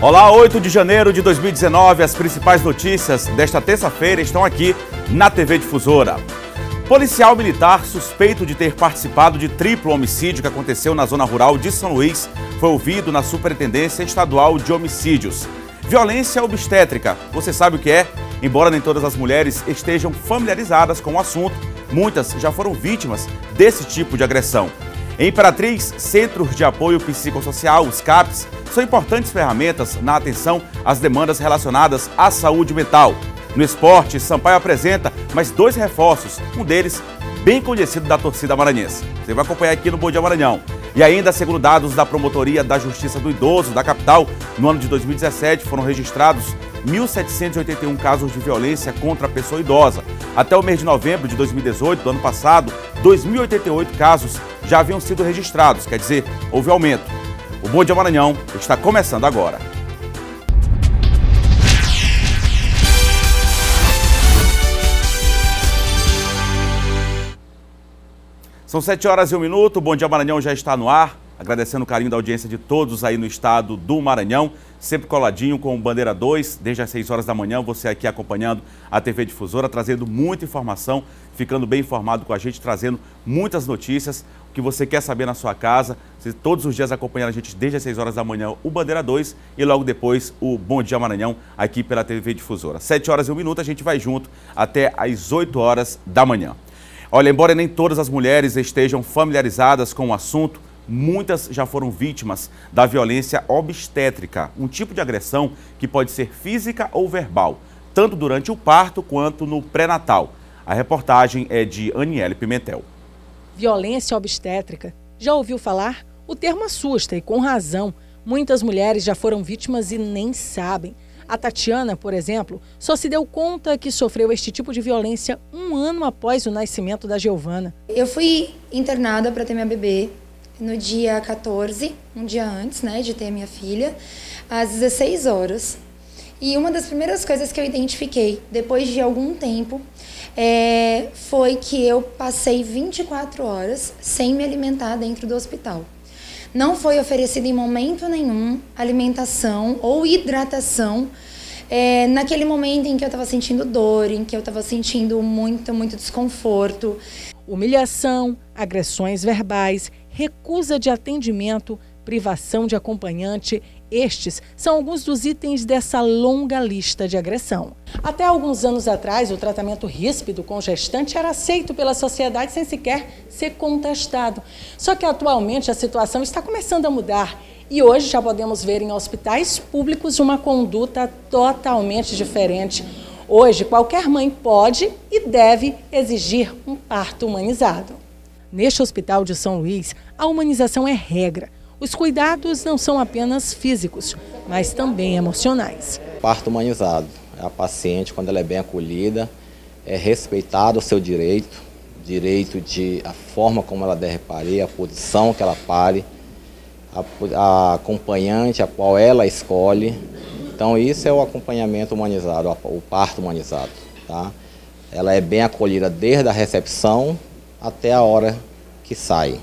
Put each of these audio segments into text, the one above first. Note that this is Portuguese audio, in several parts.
Olá, 8 de janeiro de 2019, as principais notícias desta terça-feira estão aqui na TV Difusora. Policial militar suspeito de ter participado de triplo homicídio que aconteceu na zona rural de São Luís foi ouvido na Superintendência Estadual de Homicídios. Violência obstétrica, você sabe o que é? Embora nem todas as mulheres estejam familiarizadas com o assunto, muitas já foram vítimas desse tipo de agressão. Em Imperatriz, Centros de Apoio Psicossocial, os CAPs, são importantes ferramentas na atenção às demandas relacionadas à saúde mental. No esporte, Sampaio apresenta mais 2 reforços, um deles bem conhecido da torcida maranhense. Você vai acompanhar aqui no Bom Dia Maranhão. E ainda, segundo dados da Promotoria da Justiça do Idoso da capital, no ano de 2017 foram registrados 1.781 casos de violência contra a pessoa idosa. Até o mês de novembro de 2018, do ano passado, 2.088 casos já haviam sido registrados, quer dizer, houve aumento. O Bom Dia Maranhão está começando agora. São 7h01, o Bom Dia Maranhão já está no ar, agradecendo o carinho da audiência de todos aí no estado do Maranhão, sempre coladinho com o Bandeira 2, desde as 6 horas da manhã, você aqui acompanhando a TV Difusora, trazendo muita informação, ficando bem informado com a gente, trazendo muitas notícias, o que você quer saber na sua casa, você todos os dias acompanhando a gente desde as 6 horas da manhã, o Bandeira 2 e logo depois o Bom Dia Maranhão aqui pela TV Difusora. 7h01, a gente vai junto até as 8 horas da manhã. Olha, embora nem todas as mulheres estejam familiarizadas com o assunto, muitas já foram vítimas da violência obstétrica, um tipo de agressão que pode ser física ou verbal, tanto durante o parto quanto no pré-natal. A reportagem é de Aniele Pimentel. Violência obstétrica. Já ouviu falar? O termo assusta e com razão. Muitas mulheres já foram vítimas e nem sabem. A Tatiana, por exemplo, só se deu conta que sofreu este tipo de violência 1 ano após o nascimento da Giovana. Eu fui internada para ter minha bebê no dia 14, um dia antes, de ter minha filha, às 16 horas. E uma das primeiras coisas que eu identifiquei, depois de algum tempo, foi que eu passei 24 horas sem me alimentar dentro do hospital. Não foi oferecida em momento nenhum alimentação ou hidratação naquele momento em que eu estava sentindo dor, em que eu estava sentindo muito desconforto. Humilhação, agressões verbais, recusa de atendimento, privação de acompanhante, estes são alguns dos itens dessa longa lista de agressão. Até alguns anos atrás, o tratamento ríspido com gestante era aceito pela sociedade sem sequer ser contestado. Só que atualmente a situação está começando a mudar e hoje já podemos ver em hospitais públicos uma conduta totalmente diferente. Hoje, qualquer mãe pode e deve exigir um parto humanizado. Neste hospital de São Luís, a humanização é regra. Os cuidados não são apenas físicos, mas também emocionais. Parto humanizado. A paciente, quando ela é bem acolhida, é respeitado o seu direito de a forma como ela deve parir, a posição que ela pare, a acompanhante a qual ela escolhe. Então isso é o acompanhamento humanizado, o parto humanizado. Tá? Ela é bem acolhida desde a recepção até a hora que sai.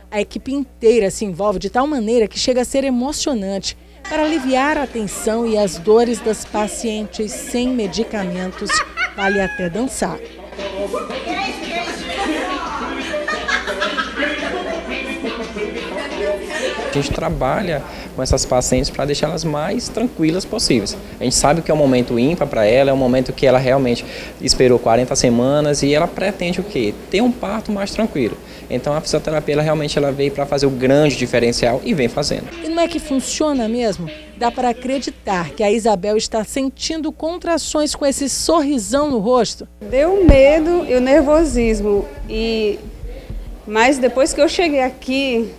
A equipe inteira se envolve de tal maneira que chega a ser emocionante para aliviar a tensão e as dores das pacientes sem medicamentos, vale até dançar. A gente trabalha com essas pacientes para deixá-las mais tranquilas possíveis. A gente sabe que é um momento ímpar para ela, é um momento que ela realmente esperou 40 semanas e ela pretende o quê? Ter um parto mais tranquilo. Então a fisioterapia ela veio para fazer o grande diferencial e vem fazendo. E não é que funciona mesmo? Dá para acreditar que a Isabel está sentindo contrações com esse sorrisão no rosto? Deu o medo e o nervosismo, mas depois que eu cheguei aqui,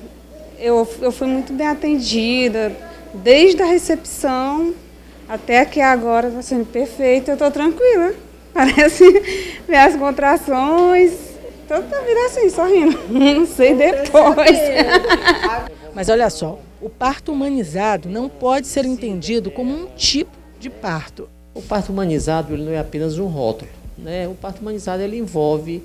eu fui muito bem atendida, desde a recepção até aqui agora está sendo perfeito, eu estou tranquila. Parece ver as contrações, toda a vida assim, sorrindo, não sei depois. Mas olha só, o parto humanizado não pode ser entendido como um tipo de parto. O parto humanizado ele não é apenas um rótulo, né? O parto humanizado ele envolve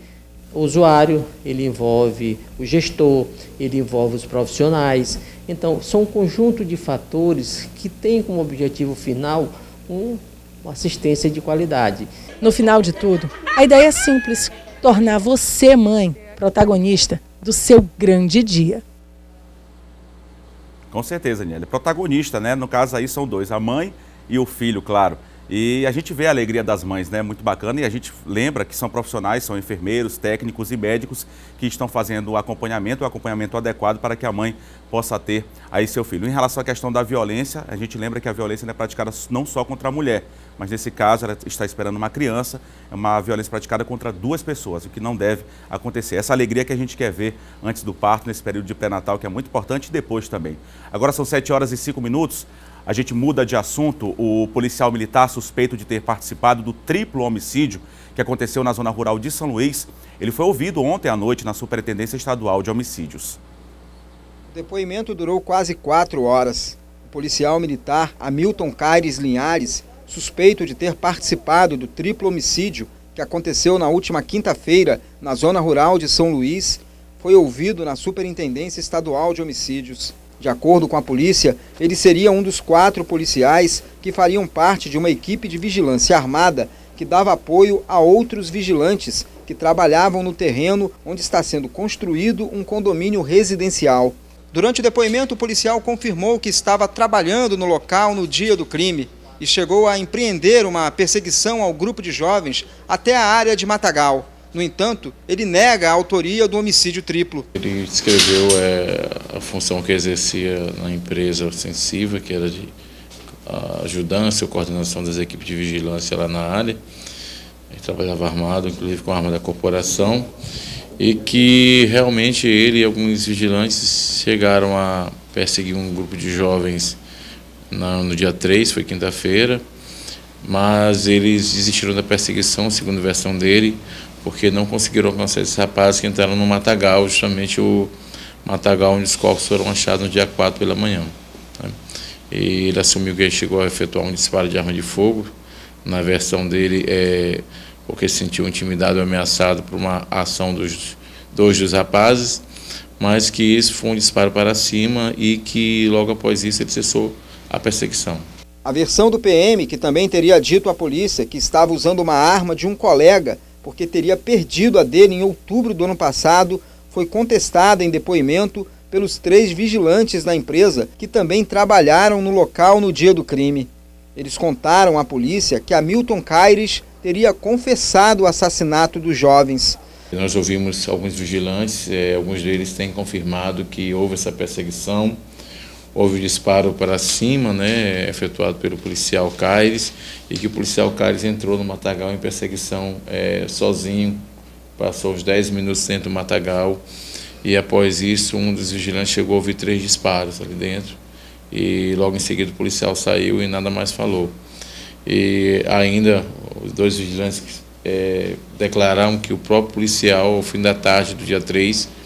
o usuário, ele envolve o gestor, ele envolve os profissionais. Então, são um conjunto de fatores que têm como objetivo final uma assistência de qualidade. No final de tudo, a ideia é simples: tornar você, mãe, protagonista do seu grande dia. Com certeza, Niele. Protagonista, né? No caso aí são dois, a mãe e o filho, claro. E a gente vê a alegria das mães, né? Muito bacana. E a gente lembra que são profissionais, são enfermeiros, técnicos e médicos que estão fazendo o acompanhamento adequado para que a mãe possa ter aí seu filho. Em relação à questão da violência, a gente lembra que a violência é praticada não só contra a mulher, mas nesse caso ela está esperando uma criança, é uma violência praticada contra duas pessoas, o que não deve acontecer. Essa alegria que a gente quer ver antes do parto, nesse período de pré-natal, que é muito importante, e depois também. Agora são 7h05. A gente muda de assunto. O policial militar suspeito de ter participado do triplo homicídio que aconteceu na zona rural de São Luís, ele foi ouvido ontem à noite na Superintendência Estadual de Homicídios. O depoimento durou quase 4 horas. O policial militar Hamilton Caires Linhares, suspeito de ter participado do triplo homicídio que aconteceu na última quinta-feira na zona rural de São Luís, foi ouvido na Superintendência Estadual de Homicídios. De acordo com a polícia, ele seria um dos 4 policiais que fariam parte de uma equipe de vigilância armada que dava apoio a outros vigilantes que trabalhavam no terreno onde está sendo construído um condomínio residencial. Durante o depoimento, o policial confirmou que estava trabalhando no local no dia do crime e chegou a empreender uma perseguição ao grupo de jovens até a área de Matagal. No entanto, ele nega a autoria do homicídio triplo. Ele descreveu a função que exercia na empresa ostensiva, que era de ajudância ou coordenação das equipes de vigilância lá na área. Ele trabalhava armado, inclusive com a arma da corporação, e que realmente ele e alguns vigilantes chegaram a perseguir um grupo de jovens no dia 3, foi quinta-feira, mas eles desistiram da perseguição, segundo a versão dele, porque não conseguiram alcançar esses rapazes que entraram no matagal, justamente o matagal onde os corpos foram achados no dia 4 pela manhã. Né? E ele assumiu que ele chegou a efetuar um disparo de arma de fogo. Na versão dele, porque se sentiu intimidado ou ameaçado por uma ação dos rapazes, mas que isso foi um disparo para cima e que logo após isso ele cessou a perseguição. A versão do PM, que também teria dito à polícia que estava usando uma arma de um colega porque teria perdido a dele em outubro do ano passado, foi contestada em depoimento pelos 3 vigilantes da empresa que também trabalharam no local no dia do crime. Eles contaram à polícia que Hamilton Caires teria confessado o assassinato dos jovens. Nós ouvimos alguns vigilantes, alguns deles têm confirmado que houve essa perseguição. Houve o disparo para cima, né, efetuado pelo policial Caires, e que o policial Caires entrou no matagal em perseguição sozinho, passou uns 10 minutos dentro do matagal, e após isso um dos vigilantes chegou a ouvir 3 disparos ali dentro, e logo em seguida o policial saiu e nada mais falou. E ainda os 2 vigilantes declararam que o próprio policial, ao fim da tarde do dia 3,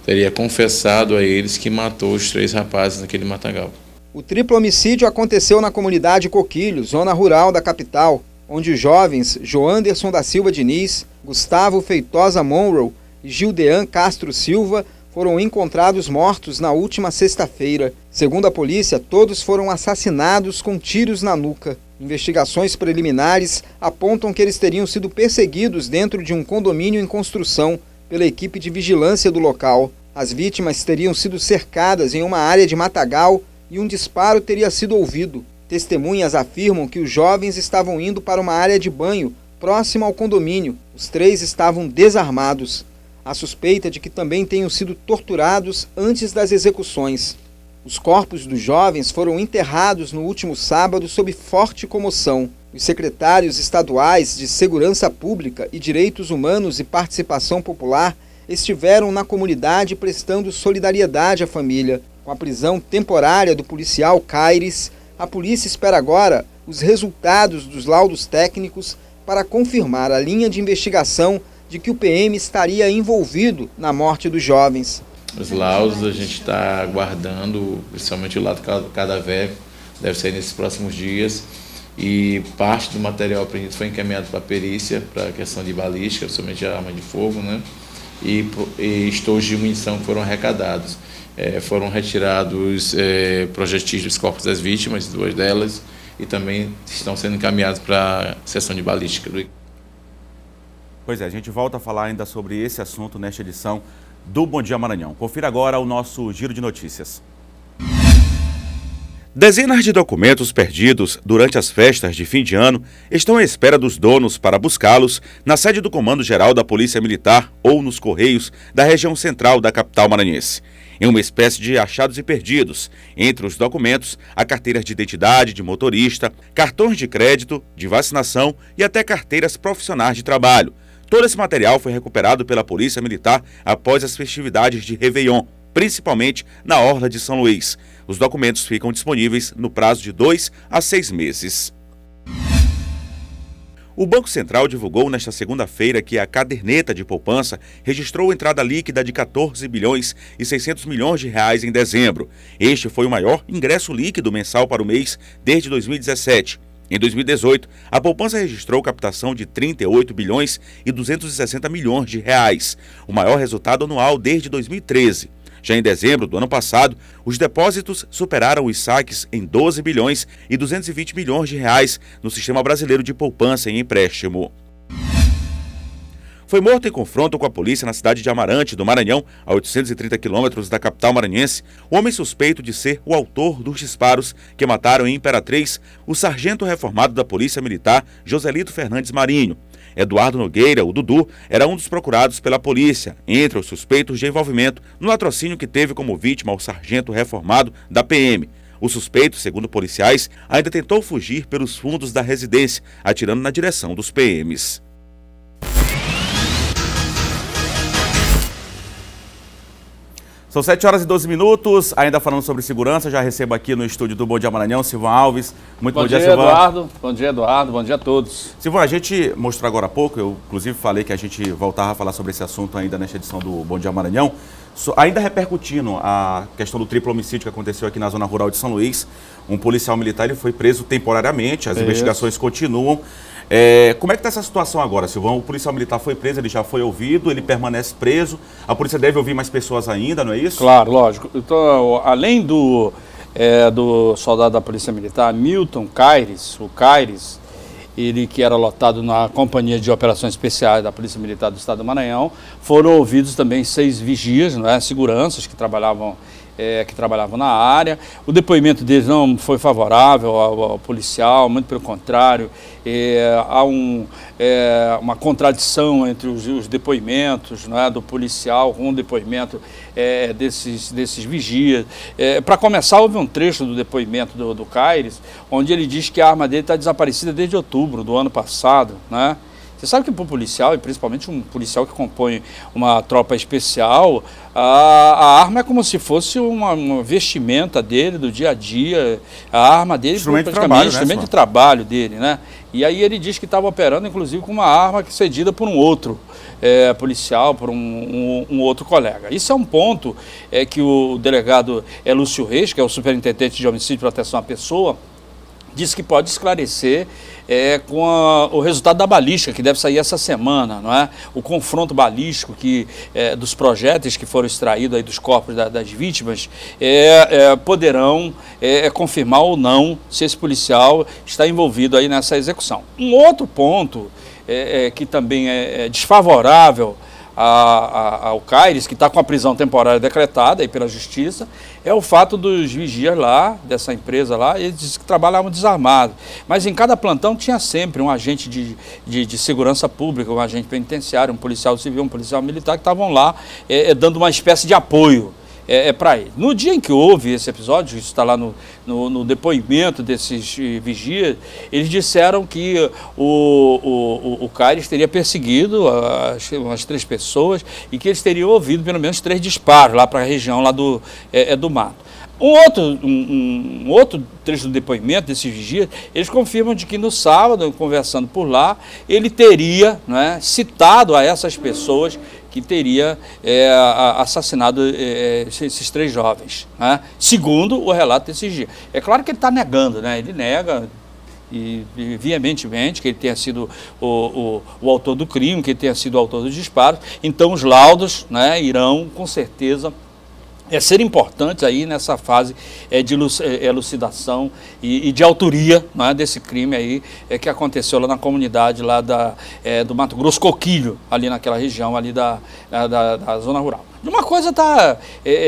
teria confessado a eles que matou os 3 rapazes naquele matagal. O triplo homicídio aconteceu na comunidade Coquilho, zona rural da capital, onde os jovens Joanderson da Silva Diniz, Gustavo Feitosa Monroe e Gildean Castro Silva foram encontrados mortos na última sexta-feira. Segundo a polícia, todos foram assassinados com tiros na nuca. Investigações preliminares apontam que eles teriam sido perseguidos dentro de um condomínio em construção pela equipe de vigilância do local. As vítimas teriam sido cercadas em uma área de matagal e um disparo teria sido ouvido. Testemunhas afirmam que os jovens estavam indo para uma área de banho próxima ao condomínio. Os 3 estavam desarmados. Há suspeita de que também tenham sido torturados antes das execuções. Os corpos dos jovens foram enterrados no último sábado sob forte comoção. Os secretários estaduais de Segurança Pública e Direitos Humanos e Participação Popular estiveram na comunidade prestando solidariedade à família. Com a prisão temporária do policial Caires, a polícia espera agora os resultados dos laudos técnicos para confirmar a linha de investigação de que o PM estaria envolvido na morte dos jovens. Os laudos a gente está aguardando, principalmente o laudo cadavérico, deve sair nesses próximos dias. E parte do material apreendido foi encaminhado para a perícia, para a questão de balística, somente a arma de fogo, né? e estojos de munição que foram arrecadados. Foram retirados projetis dos corpos das vítimas, 2 delas, e também estão sendo encaminhados para a seção de balística. Pois é, a gente volta a falar ainda sobre esse assunto nesta edição do Bom Dia Maranhão. Confira agora o nosso giro de notícias. Dezenas de documentos perdidos durante as festas de fim de ano estão à espera dos donos para buscá-los na sede do Comando Geral da Polícia Militar ou nos Correios da região central da capital maranhense. Em uma espécie de achados e perdidos, entre os documentos, a carteira de identidade de motorista, cartões de crédito, de vacinação e até carteiras profissionais de trabalho. Todo esse material foi recuperado pela Polícia Militar após as festividades de Réveillon, principalmente na Orla de São Luís. Os documentos ficam disponíveis no prazo de 2 a 6 meses. O Banco Central divulgou nesta segunda-feira que a caderneta de poupança registrou entrada líquida de 14 bilhões e 600 milhões de reais em dezembro. Este foi o maior ingresso líquido mensal para o mês desde 2017. Em 2018, a poupança registrou captação de 38 bilhões e 260 milhões de reais, o maior resultado anual desde 2013. Já em dezembro do ano passado, os depósitos superaram os saques em 12 bilhões e 220 milhões de reais no Sistema Brasileiro de Poupança e Empréstimo. Foi morto em confronto com a polícia na cidade de Amarante, do Maranhão, a 830 quilômetros da capital maranhense, o homem suspeito de ser o autor dos disparos que mataram em Imperatriz o sargento reformado da Polícia Militar, Joselito Fernandes Marinho. Eduardo Nogueira, o Dudu, era um dos procurados pela polícia, entre os suspeitos de envolvimento no latrocínio que teve como vítima o sargento reformado da PM. O suspeito, segundo policiais, ainda tentou fugir pelos fundos da residência, atirando na direção dos PMs. São 7 horas e 12 minutos, ainda falando sobre segurança, já recebo aqui no estúdio do Bom Dia Maranhão, Silvão Alves. Muito bom dia, Silvão. Eduardo. Bom dia, Eduardo. Bom dia a todos. Silvão, a gente mostrou agora há pouco, eu inclusive falei que a gente voltava a falar sobre esse assunto ainda nesta edição do Bom Dia Maranhão, ainda repercutindo a questão do triplo homicídio que aconteceu aqui na zona rural de São Luís. Um policial militar ele foi preso temporariamente, as investigações continuam. Como é que está essa situação agora, Silvão? O policial militar foi preso, ele já foi ouvido, ele permanece preso. A polícia deve ouvir mais pessoas ainda, não é isso? Claro, lógico. Então, além do soldado da Polícia Militar, Milton Caires, o Caires, ele que era lotado na Companhia de Operações Especiais da Polícia Militar do Estado do Maranhão, foram ouvidos também 6 vigias, não é, seguranças que trabalhavam na área. O depoimento deles não foi favorável ao policial, muito pelo contrário. Há uma contradição entre os depoimentos, não é, do policial com o depoimento desses vigias. Para começar, houve um trecho do depoimento do Caires, onde ele diz que a arma dele está desaparecida desde outubro do ano passado, né? Você sabe que para o policial, e principalmente um policial que compõe uma tropa especial, a arma é como se fosse uma vestimenta dele, do dia a dia, a arma dele praticamente instrumento de trabalho dele, né? E aí ele diz que estava operando, inclusive, com uma arma cedida por um outro policial, por um outro colega. Isso é um ponto que o delegado Lúcio Reis, que é o superintendente de homicídio e proteção à pessoa, diz que pode esclarecer com o resultado da balística, que deve sair essa semana, não é? O confronto balístico dos projéteis que foram extraídos aí dos corpos das vítimas poderão confirmar ou não se esse policial está envolvido aí nessa execução. Um outro ponto que também é desfavorável ao Caires, que está com a prisão temporária decretada aí pela Justiça, é o fato dos vigias lá, dessa empresa lá, eles dizem que trabalhavam desarmados. Mas em cada plantão tinha sempre um agente de segurança pública, um agente penitenciário, um policial civil, um policial militar, que estavam lá dando uma espécie de apoio para ele. No dia em que houve esse episódio, isso está lá no depoimento desses vigias, eles disseram que o Caires teria perseguido umas 3 pessoas e que eles teriam ouvido pelo menos 3 disparos lá para a região lá do mato. Um outro trecho do depoimento desses vigias, eles confirmam de que no sábado, conversando por lá, ele teria, né, citado a essas pessoas que teria assassinado esses 3 jovens, né, segundo o relato desses dias. É claro que ele está negando, né, ele nega e veementemente que ele tenha sido o autor do crime, que ele tenha sido o autor dos disparos. Então os laudos, né, irão com certeza ser importantes aí nessa fase de elucidação e de autoria, né, desse crime aí que aconteceu lá na comunidade lá do Mato Grosso, Coquilho, ali naquela região ali da zona rural. Uma coisa está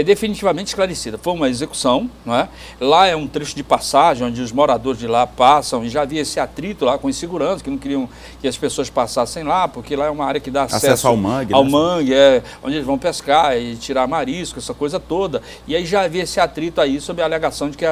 definitivamente esclarecida, foi uma execução, não é? Lá é um trecho de passagem onde os moradores de lá passam, e já havia esse atrito lá com os seguranças, que não queriam que as pessoas passassem lá, porque lá é uma área que dá acesso ao mangue, mangue, onde eles vão pescar e tirar marisco, essa coisa toda. E aí já havia esse atrito aí sob a alegação de que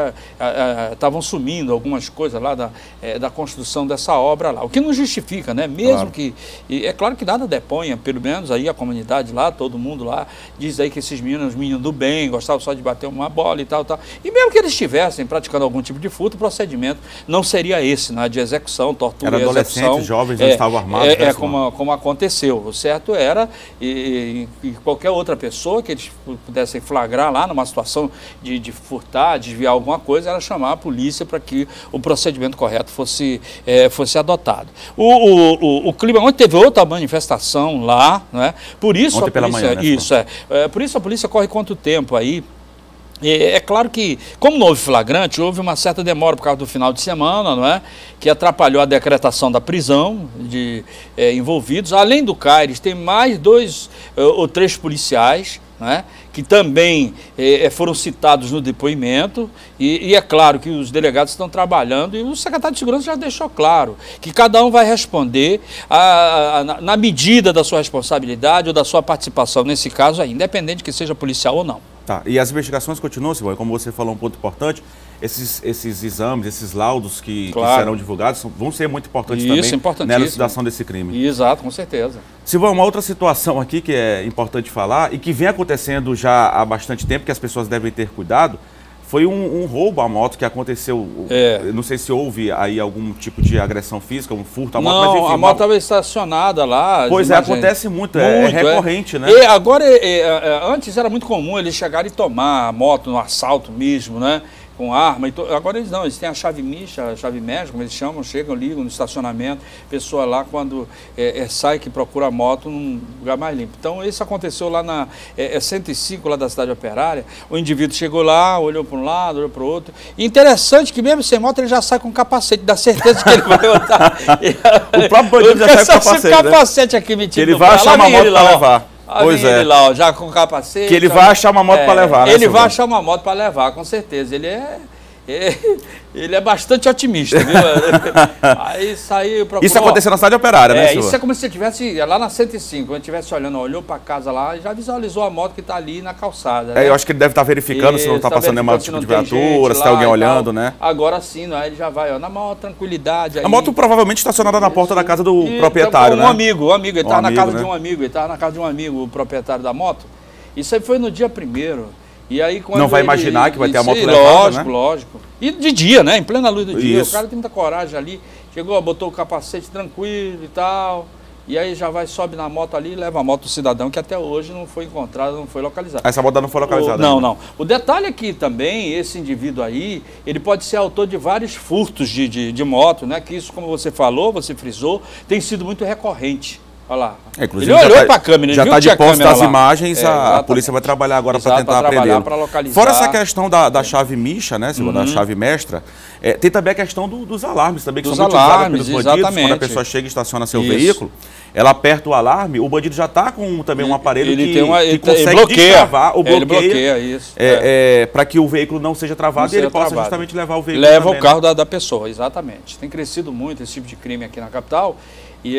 estavam sumindo algumas coisas lá da construção dessa obra lá, o que não justifica, né? Mesmo claro. Que, é claro que nada deponha, pelo menos aí a comunidade lá, todo mundo lá, diz aí que esses meninos do bem, gostavam só de bater uma bola e tal. E mesmo que eles estivessem praticando algum tipo de furto, o procedimento não seria esse, né, de execução, tortura e execução. Era adolescentes, jovens, não estavam armados. Como aconteceu. O certo era, e qualquer outra pessoa que eles pudessem flagrar lá numa situação de furtar, desviar alguma coisa, era chamar a polícia para que o procedimento correto fosse adotado. O clima, ontem teve outra manifestação lá, né? Por isso ontem pela manhã, né? Isso, por isso a polícia corre quanto tempo aí? É claro que, como não houve flagrante, houve uma certa demora por causa do final de semana, não é? Que atrapalhou a decretação da prisão de envolvidos. Além do Caires, tem mais 2 ou 3 policiais, né, que também foram citados no depoimento, e é claro que os delegados estão trabalhando, e o secretário de Segurança já deixou claro que cada um vai responder na medida da sua responsabilidade ou da sua participação nesse caso, aí, independente que seja policial ou não. Tá, e as investigações continuam, Simone, como você falou, um ponto importante, esses exames, esses laudos que serão divulgados vão ser muito importantes também na elucidação desse crime. Exato, com certeza. Silvão, uma outra situação aqui que é importante falar e que vem acontecendo já há bastante tempo, que as pessoas devem ter cuidado, foi um roubo à moto que aconteceu. Não sei se houve aí algum tipo de agressão física, um furto à moto, não, mas enfim. A moto estava estacionada lá. Pois acontece muito, é recorrente, né? E agora, antes era muito comum eles chegarem e tomar a moto no assalto mesmo, né? Com arma, agora eles não, eles têm a chave micha, a chave mestra, como eles chamam, chegam, ligam no estacionamento, pessoa lá quando sai que procura a moto num lugar mais limpo. Então isso aconteceu lá na 105, lá da cidade operária, o indivíduo chegou lá, olhou para um lado, olhou para o outro, e interessante que mesmo sem moto ele já sai com capacete, dá certeza que ele vai botar. O próprio bandido já sai com capacete, né? Aqui metido. Ele vai achar uma moto para levar. Pois ele lá, ó, já com capacete. Que ele vai achar uma moto para levar, né? Ele vai achar uma moto para levar, com certeza. Ele é bastante otimista, viu? Aí saiu, procurou. Isso aconteceu na cidade operária, né, senhor? Isso é como se você estivesse lá na 105, quando estivesse olhando, olhou para casa lá e já visualizou a moto que está ali na calçada. Né? Eu acho que ele deve estar verificando se não está passando nenhuma tipo de viatura, se tem alguém olhando, né? Agora sim, né? Ele já vai, ó, na maior tranquilidade. Aí. A moto provavelmente estacionada na porta da casa do proprietário, né? Um amigo, ele estava na casa de um amigo, o proprietário da moto. Isso aí foi no dia 1º. E aí, quando não vai imaginar que vai ter a moto levada, né? Lógico. E de dia, né? Em plena luz do dia. Isso. O cara tem muita coragem ali. Chegou, botou o capacete tranquilo e tal. E aí já vai, sobe na moto ali e leva a moto do cidadão, que até hoje não foi encontrada, não foi localizada. Essa moto não foi localizada? Não. O detalhe é que também esse indivíduo aí, ele pode ser autor de vários furtos de moto, né? Que isso, como você falou, você frisou, tem sido muito recorrente. Olha lá. Inclusive, ele olhou para a câmera, já está de posse das imagens, a polícia vai trabalhar agora para tentar apreendê-lo. Fora essa questão da chave micha, né, da chave mestra, tem também a questão dos alarmes também, que são muito usados pelos bandidos. Quando a pessoa chega e estaciona seu veículo, ela aperta o alarme, o bandido já está com também um aparelho que consegue destravar ou bloqueia isso. Para que o veículo não seja travado e ele possa justamente levar o veículo. Leva o carro da pessoa, exatamente. Tem crescido muito esse tipo de crime aqui na capital. E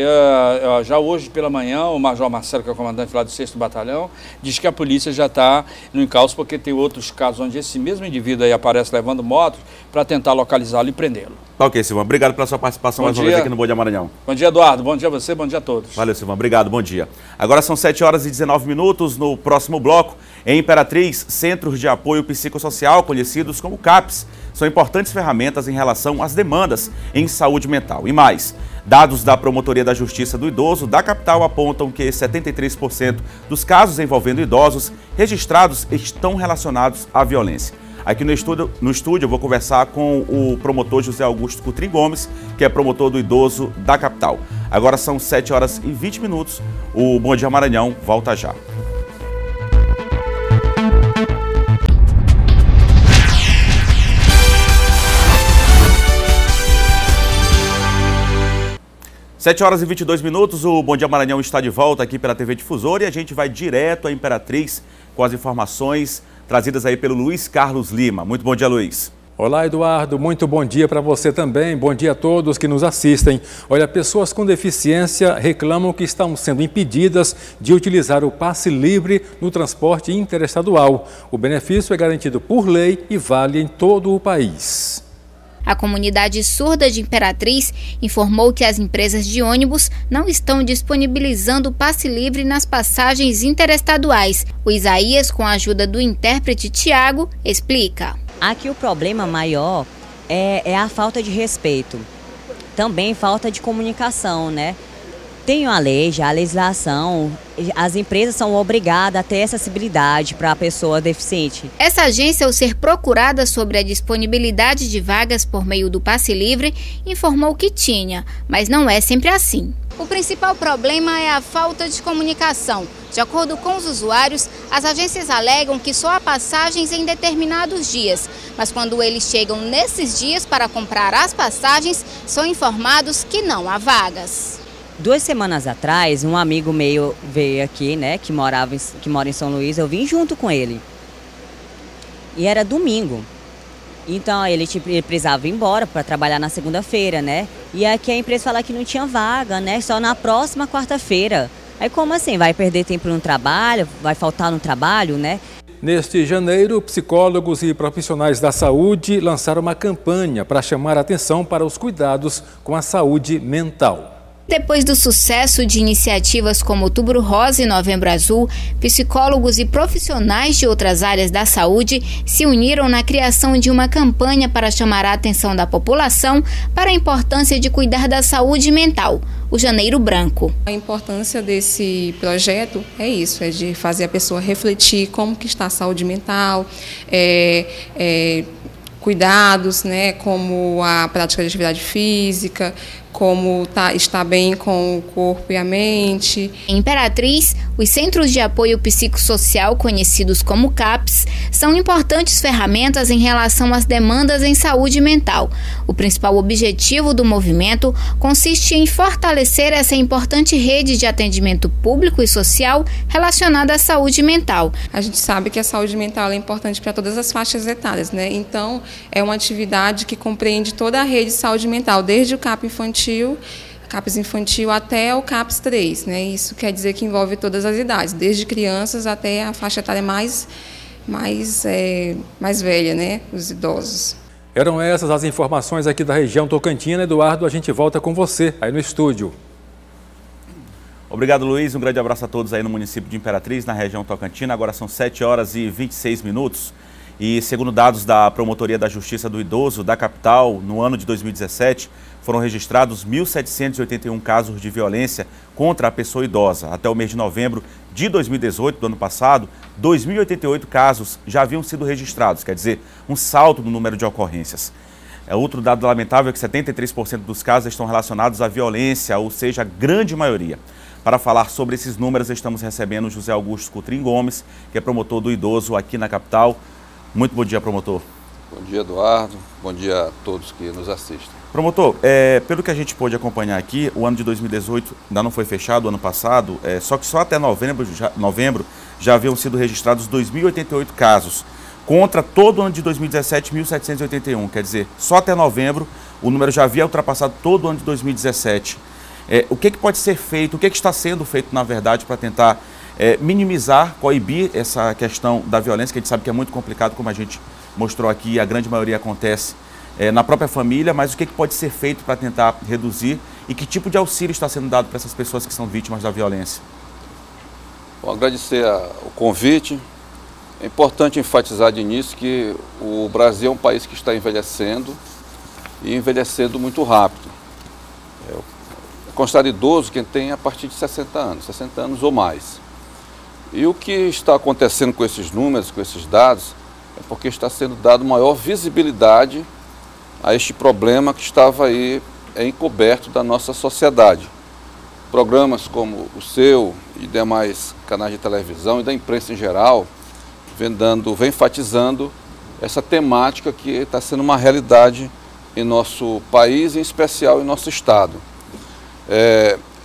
já hoje pela manhã, o Major Marcelo, que é o comandante lá do 6º Batalhão, diz que a polícia já está no encalço, porque tem outros casos onde esse mesmo indivíduo aí aparece levando motos para tentar localizá-lo e prendê-lo. Tá ok, Silvão. Obrigado pela sua participação mais uma vez aqui no Bom Dia Maranhão. Bom dia, Eduardo. Bom dia a você, bom dia a todos. Valeu, Silvão. Obrigado, bom dia. Agora são 7h19. No próximo bloco, em Imperatriz, Centros de Apoio Psicossocial, conhecidos como CAPS, são importantes ferramentas em relação às demandas em saúde mental. E mais, dados da Promotoria da Justiça do Idoso da capital apontam que 73% dos casos envolvendo idosos registrados estão relacionados à violência. Aqui no estúdio eu vou conversar com o promotor José Augusto Cutrim Gomes, que é promotor do idoso da capital. Agora são 7 horas e 20 minutos. O Bom Dia Maranhão volta já. Sete horas e 22 minutos, o Bom Dia Maranhão está de volta aqui pela TV Difusora e a gente vai direto à Imperatriz com as informações trazidas aí pelo Luiz Carlos Lima. Muito bom dia, Luiz. Olá, Eduardo. Muito bom dia para você também. Bom dia a todos que nos assistem. Olha, pessoas com deficiência reclamam que estão sendo impedidas de utilizar o passe livre no transporte interestadual. O benefício é garantido por lei e vale em todo o país. A comunidade surda de Imperatriz informou que as empresas de ônibus não estão disponibilizando o passe livre nas passagens interestaduais. O Isaías, com a ajuda do intérprete Tiago, explica. Aqui o problema maior é a falta de respeito. Também falta de comunicação, né? Tem a lei, já a legislação, as empresas são obrigadas a ter acessibilidade para a pessoa deficiente. Essa agência, ao ser procurada sobre a disponibilidade de vagas por meio do passe livre, informou que tinha, mas não é sempre assim. O principal problema é a falta de comunicação. De acordo com os usuários, as agências alegam que só há passagens em determinados dias, mas quando eles chegam nesses dias para comprar as passagens, são informados que não há vagas. 2 semanas atrás, um amigo meu veio aqui, né, que mora em São Luís, eu vim junto com ele. E era domingo. Então ele precisava ir embora para trabalhar na segunda-feira, né? E aqui a empresa fala que não tinha vaga, né? Só na próxima quarta-feira. Aí como assim? Vai perder tempo no trabalho? Vai faltar no trabalho, né? Neste janeiro, psicólogos e profissionais da saúde lançaram uma campanha para chamar a atenção para os cuidados com a saúde mental. Depois do sucesso de iniciativas como Outubro Rosa e Novembro Azul, psicólogos e profissionais de outras áreas da saúde se uniram na criação de uma campanha para chamar a atenção da população para a importância de cuidar da saúde mental, o Janeiro Branco. A importância desse projeto é isso, é de fazer a pessoa refletir como que está a saúde mental, cuidados, né, como a prática de atividade física, como estar bem com o corpo e a mente. Em Imperatriz, os Centros de Apoio Psicossocial, conhecidos como CAPS, são importantes ferramentas em relação às demandas em saúde mental. O principal objetivo do movimento consiste em fortalecer essa importante rede de atendimento público e social relacionada à saúde mental. A gente sabe que a saúde mental é importante para todas as faixas etárias, né? Então, é uma atividade que compreende toda a rede de saúde mental, desde o CAPS infantil até o CAPS 3, né? Isso quer dizer que envolve todas as idades, desde crianças até a faixa etária mais velha, né? Os idosos. Eram essas as informações aqui da região Tocantina. Eduardo, a gente volta com você aí no estúdio. Obrigado, Luiz. Um grande abraço a todos aí no município de Imperatriz, na região Tocantina. Agora são 7 horas e 26 minutos. E segundo dados da Promotoria da Justiça do Idoso da capital, no ano de 2017, foram registrados 1.781 casos de violência contra a pessoa idosa. Até o mês de novembro de 2018, do ano passado, 2.088 casos já haviam sido registrados, quer dizer, um salto no número de ocorrências. Outro dado lamentável é que 73% dos casos estão relacionados à violência, ou seja, a grande maioria. Para falar sobre esses números, estamos recebendo o José Augusto Cutrim Gomes, que é promotor do idoso aqui na capital. Muito bom dia, promotor. Bom dia, Eduardo. Bom dia a todos que nos assistem. Promotor, pelo que a gente pôde acompanhar aqui, o ano de 2018 ainda não foi fechado, o ano passado, só que só até novembro já haviam sido registrados 2.088 casos, contra todo o ano de 2017, 1.781. Quer dizer, só até novembro o número já havia ultrapassado todo o ano de 2017. O que pode ser feito, o que está sendo feito, na verdade, para tentar minimizar, coibir essa questão da violência, que a gente sabe que é muito complicado, como a gente mostrou aqui, a grande maioria acontece na própria família, mas o que pode ser feito para tentar reduzir e que tipo de auxílio está sendo dado para essas pessoas que são vítimas da violência? Bom, agradecer o convite. É importante enfatizar de início que o Brasil é um país que está envelhecendo e envelhecendo muito rápido. É considerado idoso quem tem a partir de 60 anos ou mais. E o que está acontecendo com esses números, com esses dados, é porque está sendo dado maior visibilidade a este problema que estava aí encoberto da nossa sociedade. Programas como o seu e demais canais de televisão e da imprensa em geral vem enfatizando essa temática que está sendo uma realidade em nosso país, em especial em nosso estado.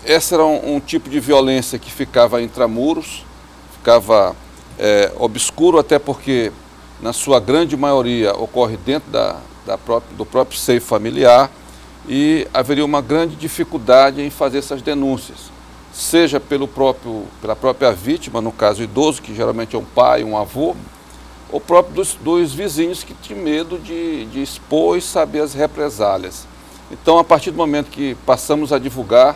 Esse era um tipo de violência que ficava intramuros, ficava obscuro, até porque, na sua grande maioria, ocorre dentro do próprio seio familiar, e haveria uma grande dificuldade em fazer essas denúncias, seja pela própria vítima, no caso idoso, que geralmente é um pai, um avô, ou próprio dos vizinhos que tinham medo de expor e saber as represálias. Então, a partir do momento que passamos a divulgar,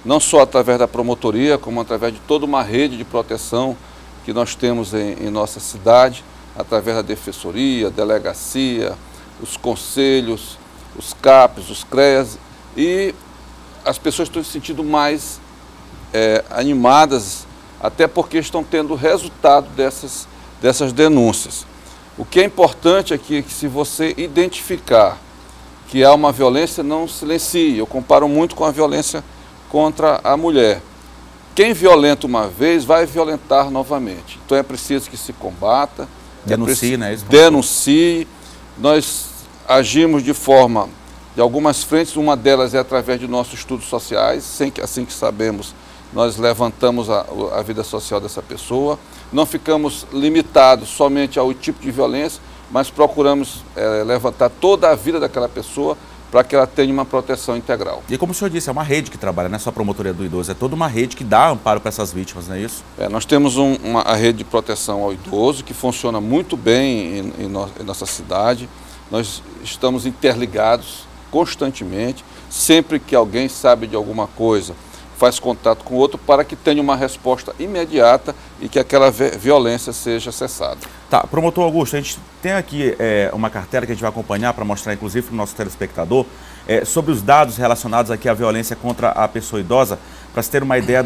não só através da promotoria, como através de toda uma rede de proteção que nós temos em nossa cidade, através da defensoria, delegacia, os conselhos, os CAPs, os CREAS, e as pessoas estão se sentindo mais animadas, até porque estão tendo resultado dessas denúncias. O que é importante é que se você identificar que há uma violência, não silencie. Eu comparo muito com a violência contra a mulher. Quem violenta uma vez vai violentar novamente. Então é preciso que se combata. Denuncie, né? Denuncie. Nós agimos de algumas frentes, uma delas é através de nossos estudos sociais, assim que sabemos, nós levantamos a vida social dessa pessoa, não ficamos limitados somente ao tipo de violência, mas procuramos levantar toda a vida daquela pessoa para que ela tenha uma proteção integral. E como o senhor disse, é uma rede que trabalha, não é só a promotoria do idoso, é toda uma rede que dá amparo para essas vítimas, não é isso? Nós temos a rede de proteção ao idoso, que funciona muito bem em nossa cidade. Nós estamos interligados constantemente, sempre que alguém sabe de alguma coisa, faz contato com o outro para que tenha uma resposta imediata e que aquela violência seja cessada. Tá, promotor Augusto, a gente tem aqui uma cartela que a gente vai acompanhar para mostrar inclusive para o nosso telespectador sobre os dados relacionados aqui à violência contra a pessoa idosa, para se ter uma ideia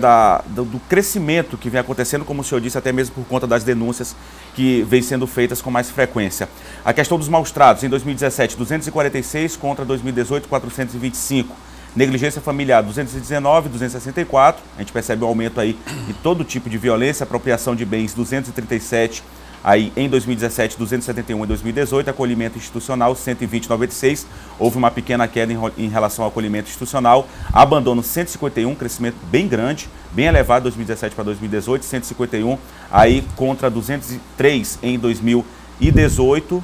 do crescimento que vem acontecendo, como o senhor disse, até mesmo por conta das denúncias que vêm sendo feitas com mais frequência. A questão dos maus-tratos, em 2017, 246 contra 2018, 425. Negligência familiar, 219, 264, a gente percebe um aumento aí de todo tipo de violência. Apropriação de bens, 237, aí em 2017, 271 em 2018, acolhimento institucional, 120, 96, houve uma pequena queda em relação ao acolhimento institucional. Abandono, 151, crescimento bem grande, bem elevado, 2017 para 2018, 151, aí contra 203 em 2018,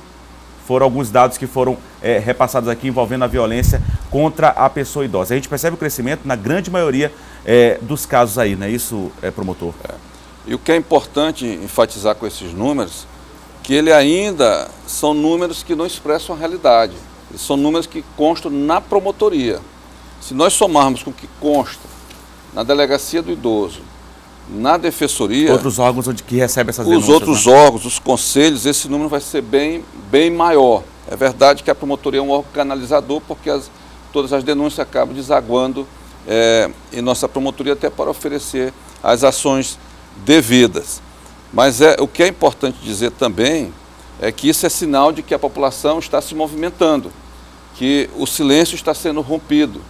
foram alguns dados que foram repassados aqui envolvendo a violência contra a pessoa idosa. A gente percebe o crescimento na grande maioria dos casos aí, não é isso, promotor? E o que é importante enfatizar com esses números, que ele ainda são números que não expressam a realidade. Eles são números que constam na promotoria. Se nós somarmos com o que consta na delegacia do idoso, na defensoria... Outros órgãos que recebem essas denúncias. Os outros órgãos, os conselhos, esse número vai ser bem maior. É verdade que a promotoria é um órgão canalizador, porque todas as denúncias acabam desaguando em nossa promotoria até para oferecer as ações devidas. Mas o que é importante dizer também é que isso é sinal de que a população está se movimentando, que o silêncio está sendo rompido,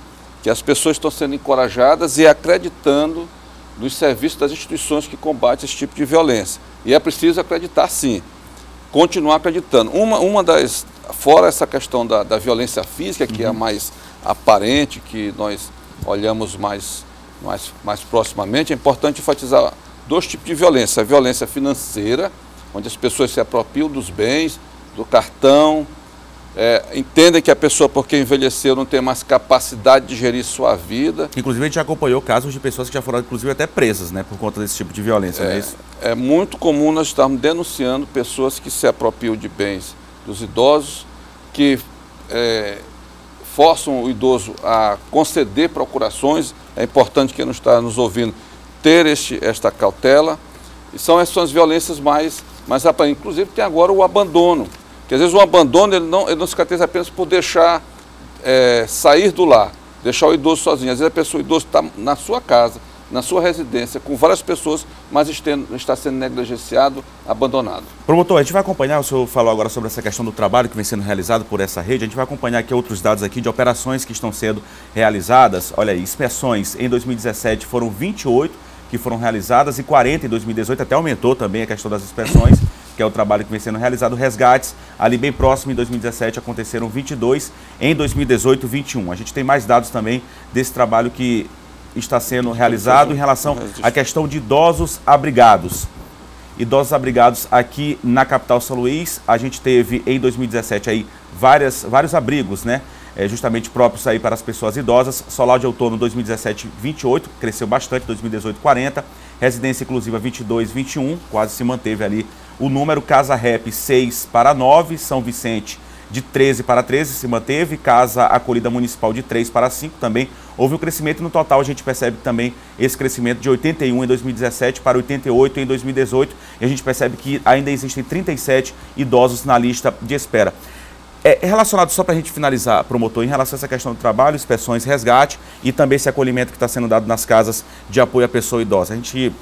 que as pessoas estão sendo encorajadas e acreditando nos serviços das instituições que combatem esse tipo de violência. E é preciso acreditar sim, continuar acreditando. Fora essa questão da violência física, que é a mais aparente, que nós olhamos mais proximamente, é importante enfatizar dois tipos de violência. A violência financeira, onde as pessoas se apropriam dos bens, do cartão, entendem que a pessoa, porque envelheceu, não tem mais capacidade de gerir sua vida. Inclusive, a gente já acompanhou casos de pessoas que já foram, inclusive, até presas, né, por conta desse tipo de violência, não é isso? É muito comum nós estarmos denunciando pessoas que se apropriam de bens dos idosos, que forçam o idoso a conceder procurações. É importante quem não está nos ouvindo ter esta cautela. E são essas violências mais aparentes. Inclusive, tem agora o abandono. Que às vezes o abandono ele não se caracteriza apenas por deixar sair do lar, deixar o idoso sozinho. Às vezes o idoso está na sua casa, na sua residência com várias pessoas, mas está sendo negligenciado, abandonado. Promotor, a gente vai acompanhar, o senhor falou agora sobre essa questão do trabalho que vem sendo realizado por essa rede, a gente vai acompanhar aqui outros dados aqui de operações que estão sendo realizadas. Olha aí, inspeções em 2017 foram 28 que foram realizadas e 40 em 2018, até aumentou também a questão das inspeções, que é o trabalho que vem sendo realizado. Resgates, ali bem próximo, em 2017 aconteceram 22, em 2018 21. A gente tem mais dados também desse trabalho que está sendo realizado em relação à questão de idosos abrigados. Idosos abrigados aqui na capital São Luís, a gente teve em 2017 aí vários abrigos, né? Justamente próprios aí para as pessoas idosas. Solar de Outono 2017, 28, cresceu bastante, 2018, 40. Residência Inclusiva 22, 21, quase se manteve ali o número. Casa Rep 6 para 9, São Vicente de 13 para 13 se manteve, Casa Acolhida Municipal de 3 para 5 também houve um crescimento. No total a gente percebe também esse crescimento de 81 em 2017 para 88 em 2018 e a gente percebe que ainda existem 37 idosos na lista de espera. Relacionado, só para a gente finalizar, promotor, em relação a essa questão do trabalho, inspeções, resgate e também esse acolhimento que está sendo dado nas casas de apoio à pessoa idosa. A gente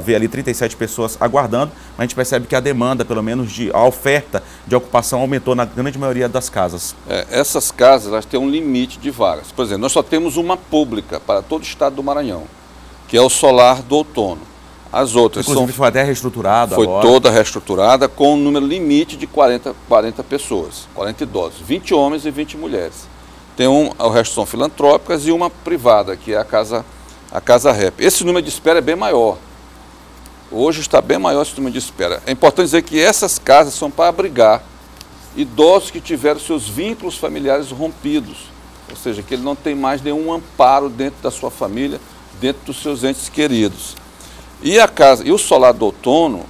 vê ali 37 pessoas aguardando, mas a gente percebe que a demanda, pelo menos a oferta de ocupação aumentou na grande maioria das casas. Essas casas, elas têm um limite de vagas. Por exemplo, nós só temos uma pública para todo o estado do Maranhão, que é o Solar do Outono. As outras inclusive foi até reestruturado agora. Foi toda reestruturada com um número limite de 40 pessoas, 40 idosos, 20 homens e 20 mulheres. Tem o resto são filantrópicas e uma privada, que é a Casa Rep. Esse número de espera é bem maior. Hoje está bem maior esse número de espera. É importante dizer que essas casas são para abrigar idosos que tiveram seus vínculos familiares rompidos. Ou seja, que ele não tem mais nenhum amparo dentro da sua família, dentro dos seus entes queridos. E o Solar do Outono,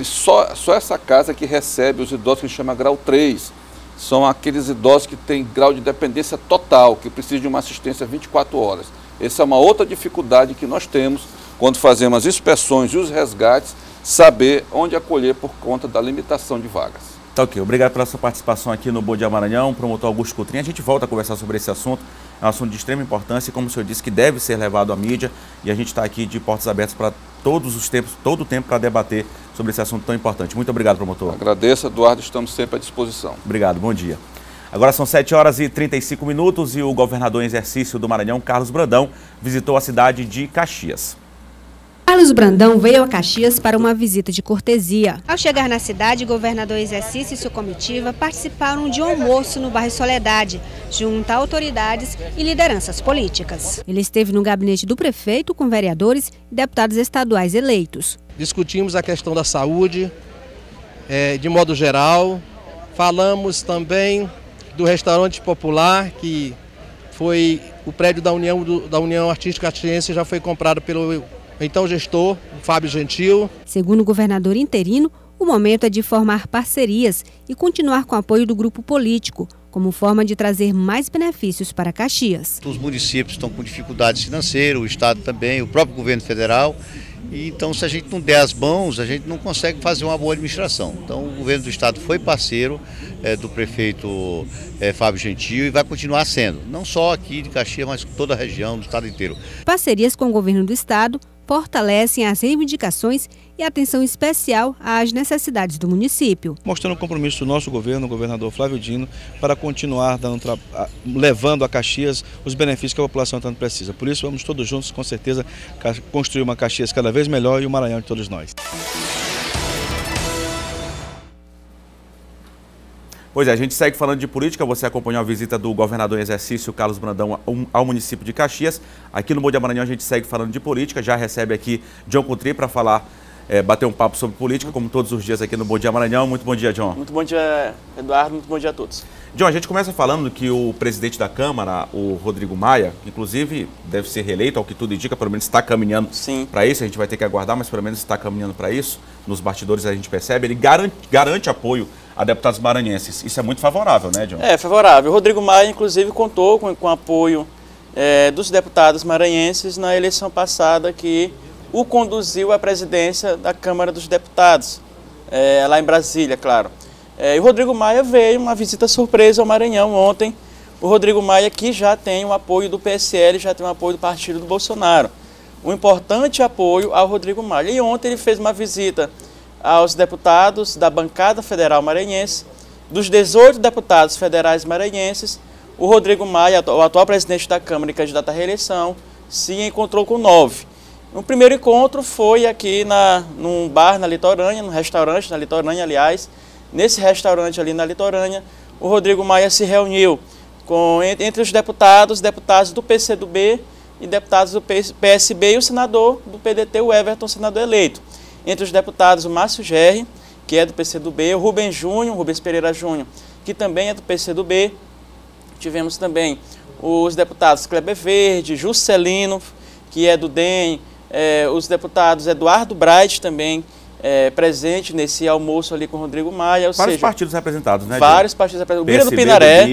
só essa casa que recebe os idosos que a gente chama grau 3. São aqueles idosos que têm grau de dependência total, que precisam de uma assistência 24 horas. Essa é uma outra dificuldade que nós temos quando fazemos as inspeções e os resgates, saber onde acolher por conta da limitação de vagas. Tá ok, obrigado pela sua participação aqui no Bom Dia Maranhão, promotor Augusto Coutrinho. A gente volta a conversar sobre esse assunto, é um assunto de extrema importância e, como o senhor disse, que deve ser levado à mídia e a gente está aqui de portas abertas para todo o tempo para debater sobre esse assunto tão importante. Muito obrigado, promotor. Agradeço, Eduardo, estamos sempre à disposição. Obrigado, bom dia. Agora são 7h35 e o governador em exercício do Maranhão, Carlos Brandão, visitou a cidade de Caxias. Carlos Brandão veio a Caxias para uma visita de cortesia. Ao chegar na cidade, o governador em exercício e sua comitiva participaram de um almoço no bairro Soledade, junto a autoridades e lideranças políticas. Ele esteve no gabinete do prefeito com vereadores e deputados estaduais eleitos. Discutimos a questão da saúde, de modo geral. Falamos também do restaurante popular, que foi o prédio da União Artística Caxiense, já foi comprado pelo então gestor, o Fábio Gentil. Segundo o governador interino, o momento é de formar parcerias e continuar com o apoio do grupo político, como forma de trazer mais benefícios para Caxias. Os municípios estão com dificuldades financeiras, o Estado também, o próprio governo federal. Então, se a gente não der as mãos, a gente não consegue fazer uma boa administração. Então, o governo do Estado foi parceiro do prefeito Fábio Gentil e vai continuar sendo, não só aqui de Caxias, mas toda a região, do Estado inteiro. Parcerias com o governo do Estado fortalecem as reivindicações e atenção especial às necessidades do município. Mostrando o compromisso do nosso governo, o governador Flávio Dino, para continuar levando a Caxias os benefícios que a população tanto precisa. Por isso, vamos todos juntos, com certeza, construir uma Caxias cada vez melhor e o Maranhão de todos nós. Pois é, a gente segue falando de política. Você acompanhou a visita do governador em exercício, Carlos Brandão, ao município de Caxias. Aqui no Bom Dia Maranhão a gente segue falando de política. Já recebe aqui John Coutrinho para falar, bater um papo sobre política, como todos os dias aqui no Bom Dia Maranhão. Muito bom dia, John. Muito bom dia, Eduardo. Muito bom dia a todos. John, a gente começa falando que o presidente da Câmara, o Rodrigo Maia, inclusive deve ser reeleito, ao que tudo indica, pelo menos está caminhando para isso. A gente vai ter que aguardar, mas pelo menos está caminhando para isso. Nos bastidores a gente percebe, ele garante apoio a deputados maranhenses. Isso é muito favorável, né, John? É favorável. O Rodrigo Maia, inclusive, contou com apoio dos deputados maranhenses na eleição passada, que o conduziu à presidência da Câmara dos Deputados, lá em Brasília, claro. E o Rodrigo Maia veio uma visita surpresa ao Maranhão ontem. O Rodrigo Maia, que já tem o apoio do PSL, já tem o apoio do partido do Bolsonaro. um importante apoio ao Rodrigo Maia. E ontem ele fez uma visita aos deputados da bancada federal maranhense. Dos 18 deputados federais maranhenses, o Rodrigo Maia, o atual presidente da Câmara e candidato à reeleição, se encontrou com 9. O primeiro encontro foi aqui num bar na Litorânea, num restaurante na Litorânea, aliás. Nesse restaurante ali na Litorânea, o Rodrigo Maia se reuniu entre os deputados do PCdoB e deputados do PSB e o senador do PDT, o Everton, senador eleito. Entre os deputados, o Márcio Gerri, que é do PCdoB, o Rubens Pereira Júnior, que também é do PCdoB. Tivemos também os deputados Kleber Verde, Juscelino, que é do DEM, os deputados Eduardo Bright também, presente nesse almoço ali com o Rodrigo Maia. Vários partidos representados, né? Vários partidos representados. O Bira do Pinaré,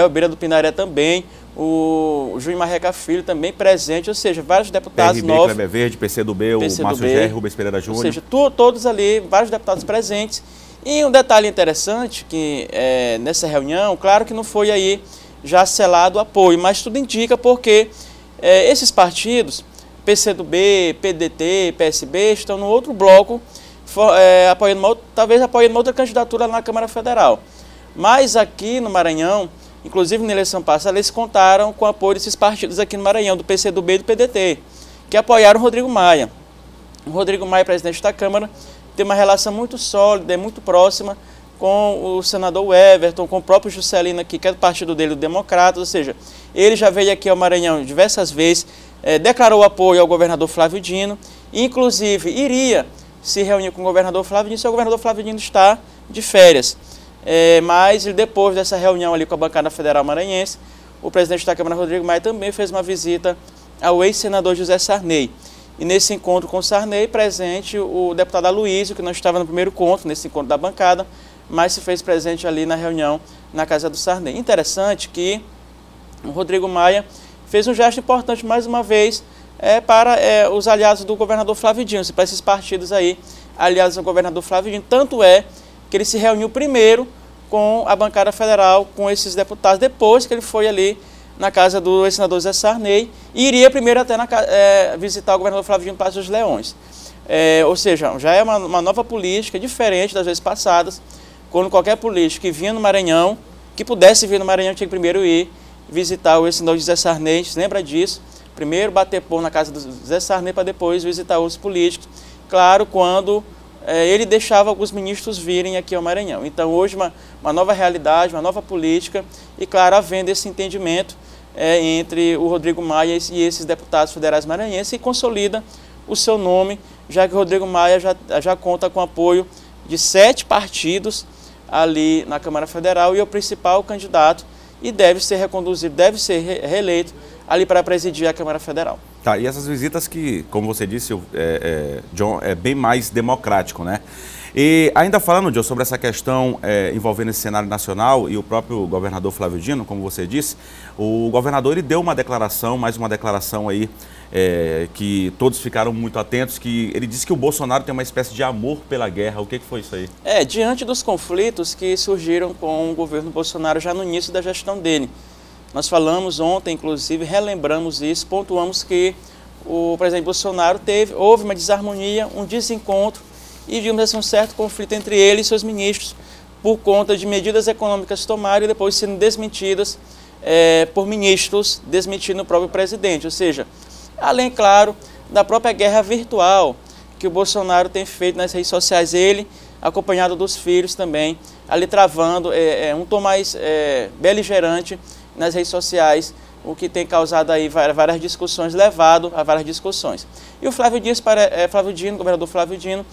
o Bira do Pinaré também, o Juiz Marreca Filho também presente, ou seja, vários deputados PRB, novos. Kleber Verde, PCdoB, o Márcio Gerri, Rubens Pereira Júnior. Ou seja, todos ali, vários deputados presentes. E um detalhe interessante, que nessa reunião, claro que não foi aí já selado o apoio, mas tudo indica porque esses partidos, PCdoB, PDT, PSB, estão no outro bloco, talvez apoiando uma outra candidatura na Câmara Federal. Mas aqui no Maranhão, inclusive na eleição passada, eles contaram com o apoio desses partidos aqui no Maranhão, do PCdoB e do PDT, que apoiaram o Rodrigo Maia. O Rodrigo Maia, presidente da Câmara, tem uma relação muito sólida, muito próxima com o senador Everton, com o próprio Juscelino aqui, que é do partido dele, o Democratas, ou seja, ele já veio aqui ao Maranhão diversas vezes, declarou apoio ao governador Flávio Dino, e inclusive iria se reunir com o governador Flávio Dino, se o governador Flávio Dino está de férias. Mas depois dessa reunião ali com a bancada federal maranhense, o presidente da Câmara, Rodrigo Maia, também fez uma visita ao ex-senador José Sarney. E nesse encontro com o Sarney, presente o deputado Aloysio, que não estava no primeiro encontro, nesse encontro da bancada, mas se fez presente ali na reunião na casa do Sarney. Interessante que o Rodrigo Maia fez um gesto importante mais uma vez para os aliados do governador Flávio Dino, para esses partidos aí, aliados ao governador Flávio Dino. Tanto é que ele se reuniu primeiro com a bancada federal, com esses deputados, depois que ele foi ali na casa do ex-senador Zé Sarney, e iria primeiro até visitar o governador Flávio Dino Passo dos Leões. Ou seja, já é uma nova política, diferente das vezes passadas, quando qualquer político que vinha no Maranhão, que pudesse vir no Maranhão, tinha que primeiro ir visitar o ex-senador Zé Sarney, se lembra disso? Primeiro bater pão na casa do Zé Sarney para depois visitar outros políticos. Claro, quando ele deixava alguns ministros virem aqui ao Maranhão. Então, hoje, uma nova realidade, uma nova política e, claro, havendo esse entendimento entre o Rodrigo Maia e esses deputados federais maranhenses, e consolida o seu nome, já que o Rodrigo Maia já conta com apoio de 7 partidos ali na Câmara Federal e é o principal candidato e deve ser reconduzido, deve ser reeleito ali para presidir a Câmara Federal. Tá, e essas visitas que, como você disse, John, é bem mais democrático, né? E ainda falando, John, sobre essa questão envolvendo esse cenário nacional e o próprio governador Flávio Dino, como você disse, o governador ele deu uma declaração, mais uma declaração aí, que todos ficaram muito atentos, que ele disse que o Bolsonaro tem uma espécie de amor pela guerra. O que foi isso aí? Diante dos conflitos que surgiram com o governo Bolsonaro já no início da gestão dele. Nós falamos ontem, inclusive, relembramos isso, pontuamos que o presidente Bolsonaro houve uma desarmonia, um desencontro e, digamos assim, um certo conflito entre ele e seus ministros por conta de medidas econômicas tomadas e depois sendo desmentidas por ministros, desmentindo o próprio presidente. Ou seja, além, claro, da própria guerra virtual que o Bolsonaro tem feito nas redes sociais, ele, acompanhado dos filhos também, ali travando um tom mais beligerante nas redes sociais, o que tem causado aí várias discussões, levado a várias discussões. E o Flávio Dino, governador Flávio Dino,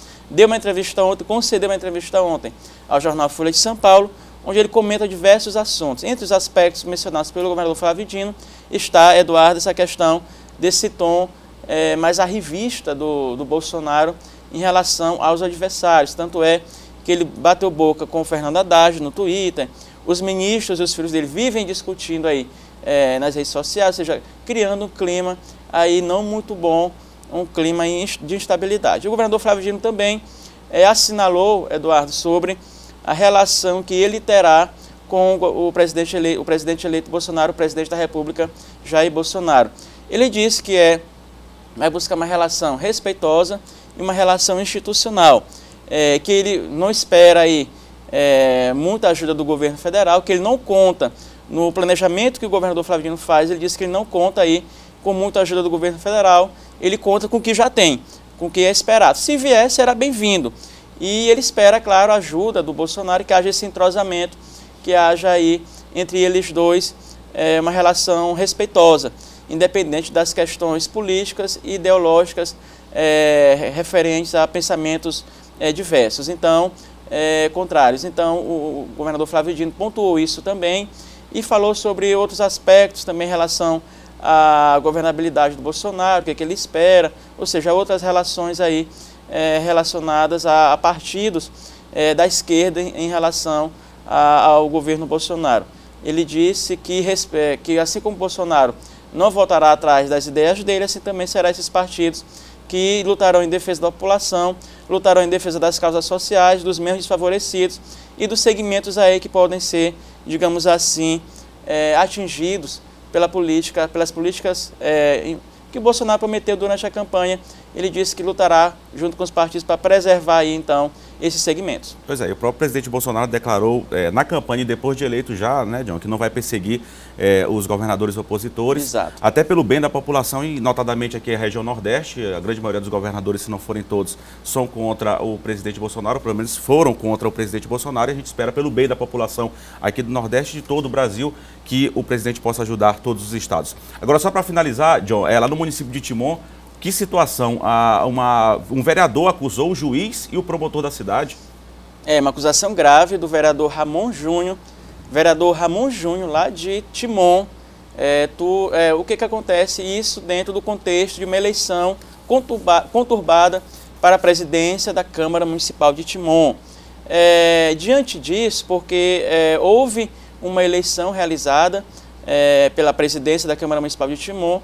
concedeu uma entrevista ontem ao jornal Folha de São Paulo, onde ele comenta diversos assuntos. Entre os aspectos mencionados pelo governador Flávio Dino está, Eduardo, essa questão desse tom mais arrivista do Bolsonaro em relação aos adversários. Tanto é que ele bateu boca com o Fernando Haddad no Twitter. Os ministros e os filhos dele vivem discutindo aí nas redes sociais, ou seja, criando um clima aí não muito bom, um clima de instabilidade. O governador Flávio Dino também assinalou, Eduardo, sobre a relação que ele terá com o presidente eleito Bolsonaro, o presidente da República, Jair Bolsonaro. Ele disse que é vai buscar uma relação respeitosa e uma relação institucional, que ele não espera aí muita ajuda do governo federal, que ele não conta no planejamento que o governador Flávio Dino faz, ele diz que ele não conta aí com muita ajuda do governo federal, ele conta com o que já tem, com o que é esperado. Se vier, será bem-vindo. E ele espera, claro, a ajuda do Bolsonaro, que haja esse entrosamento, que haja aí entre eles dois uma relação respeitosa, independente das questões políticas e ideológicas referentes a pensamentos diversos, então, contrários. Então, o governador Flávio Dino pontuou isso também e falou sobre outros aspectos também em relação à governabilidade do Bolsonaro, o que ele espera, ou seja, outras relações aí relacionadas a partidos da esquerda em relação ao governo Bolsonaro. Ele disse que assim como Bolsonaro não voltará atrás das ideias dele, assim também será esses partidos que lutarão em defesa da população, lutarão em defesa das causas sociais, dos menos desfavorecidos e dos segmentos aí que podem ser, digamos assim, atingidos pelas políticas que o Bolsonaro prometeu durante a campanha. Ele disse que lutará junto com os partidos para preservar aí, então, esses segmentos. Pois é, o próprio presidente Bolsonaro declarou na campanha e depois de eleito já, né, John, que não vai perseguir os governadores opositores. Exato. Até pelo bem da população e notadamente aqui a região Nordeste, a grande maioria dos governadores, se não forem todos, são contra o presidente Bolsonaro, pelo menos foram contra o presidente Bolsonaro, e a gente espera pelo bem da população aqui do Nordeste e de todo o Brasil que o presidente possa ajudar todos os estados. Agora, só para finalizar, John, lá no município de Timon, que situação? Um vereador acusou o juiz e o promotor da cidade? Uma acusação grave do vereador Ramon Júnior. Vereador Ramon Júnior, lá de Timon. O que acontece? Isso dentro do contexto de uma eleição conturbada para a presidência da Câmara Municipal de Timon. Diante disso, porque houve uma eleição realizada pela presidência da Câmara Municipal de Timon,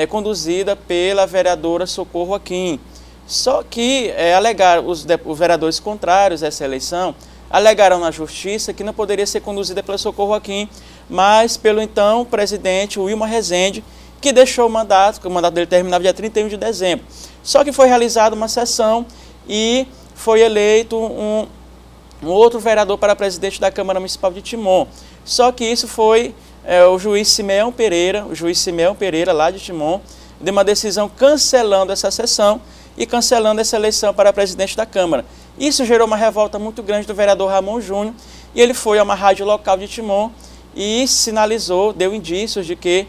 conduzida pela vereadora Socorro Aquim. Só que os vereadores contrários a essa eleição alegaram na justiça que não poderia ser conduzida pela Socorro Aquim, mas pelo então presidente Wilmar Rezende, que deixou o mandato, que o mandato dele terminava dia 31 de dezembro. Só que foi realizada uma sessão e foi eleito um outro vereador para presidente da Câmara Municipal de Timon. Só que isso foi o juiz Simeão Pereira, lá de Timon, deu uma decisão cancelando essa sessão e cancelando essa eleição para presidente da Câmara. Isso gerou uma revolta muito grande do vereador Ramon Júnior, e ele foi a uma rádio local de Timon e sinalizou, deu indícios de que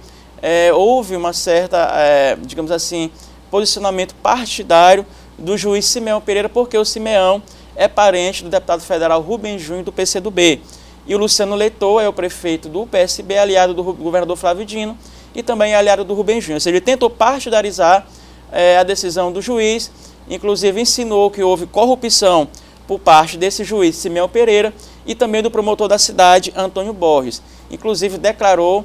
houve uma certa, digamos assim, posicionamento partidário do juiz Simeão Pereira, porque o Simeão é parente do deputado federal Rubens Júnior, do PCdoB. E o Luciano Leitor é o prefeito do PSB, aliado do governador Flávio Dino e também aliado do Rubens Júnior. Ou seja, ele tentou partidarizar a decisão do juiz, inclusive insinuou que houve corrupção por parte desse juiz, Simeão Pereira, e também do promotor da cidade, Antônio Borges. Inclusive declarou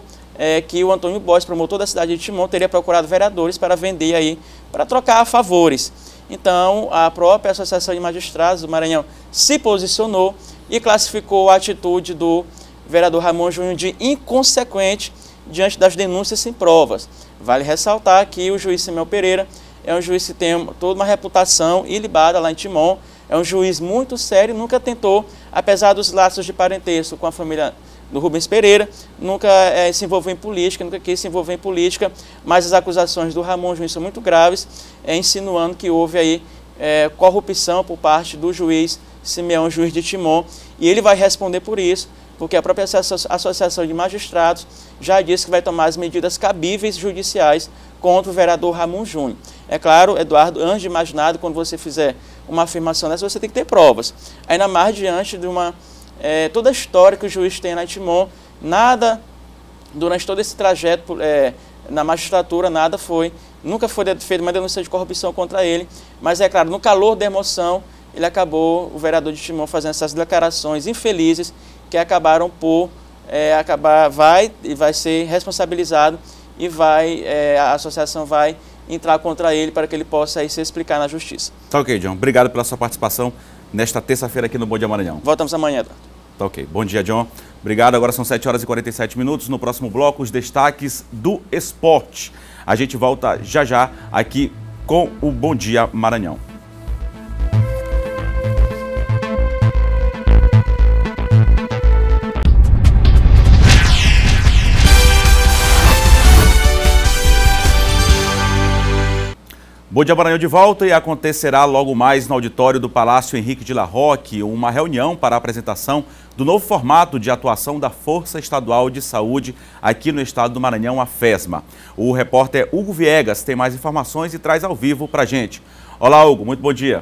que o Antônio Borges, promotor da cidade de Timon, teria procurado vereadores para vender aí, para trocar favores. Então, a própria Associação de Magistrados do Maranhão se posicionou e classificou a atitude do vereador Ramon Júnior de inconsequente diante das denúncias sem provas. Vale ressaltar que o juiz Simeão Pereira é um juiz que tem toda uma reputação ilibada lá em Timon, é um juiz muito sério, nunca tentou, apesar dos laços de parentesco com a família do Rubens Pereira, nunca se envolveu em política, nunca quis se envolver em política, mas as acusações do Ramon Júnior são muito graves, insinuando que houve aí corrupção por parte do juiz Simeão, juiz de Timon, e ele vai responder por isso, porque a própria Associação de Magistrados já disse que vai tomar as medidas cabíveis judiciais contra o vereador Ramon Júnior. É claro, Eduardo, antes de mais nada, quando você fizer uma afirmação dessa, você tem que ter provas. Ainda mais diante de toda a história que o juiz tem na Timon, nada, durante todo esse trajeto na magistratura, nunca foi feita uma denúncia de corrupção contra ele, mas é claro, no calor da emoção, o vereador de Timon, fazendo essas declarações infelizes que acabaram por vai ser responsabilizado e a associação vai entrar contra ele para que ele possa aí se explicar na justiça. Tá ok, John. Obrigado pela sua participação nesta terça-feira aqui no Bom Dia Maranhão. Voltamos amanhã, Eduardo. Tá ok. Bom dia, John. Obrigado. Agora são 7h47. No próximo bloco, os destaques do esporte. A gente volta já aqui com o Bom Dia Maranhão. Bom Dia Maranhão de volta e acontecerá logo mais no auditório do Palácio Henrique de La Rocque uma reunião para a apresentação do novo formato de atuação da Força Estadual de Saúde aqui no estado do Maranhão, a FESMA. O repórter Hugo Viegas tem mais informações e traz ao vivo para a gente. Olá, Hugo, muito bom dia.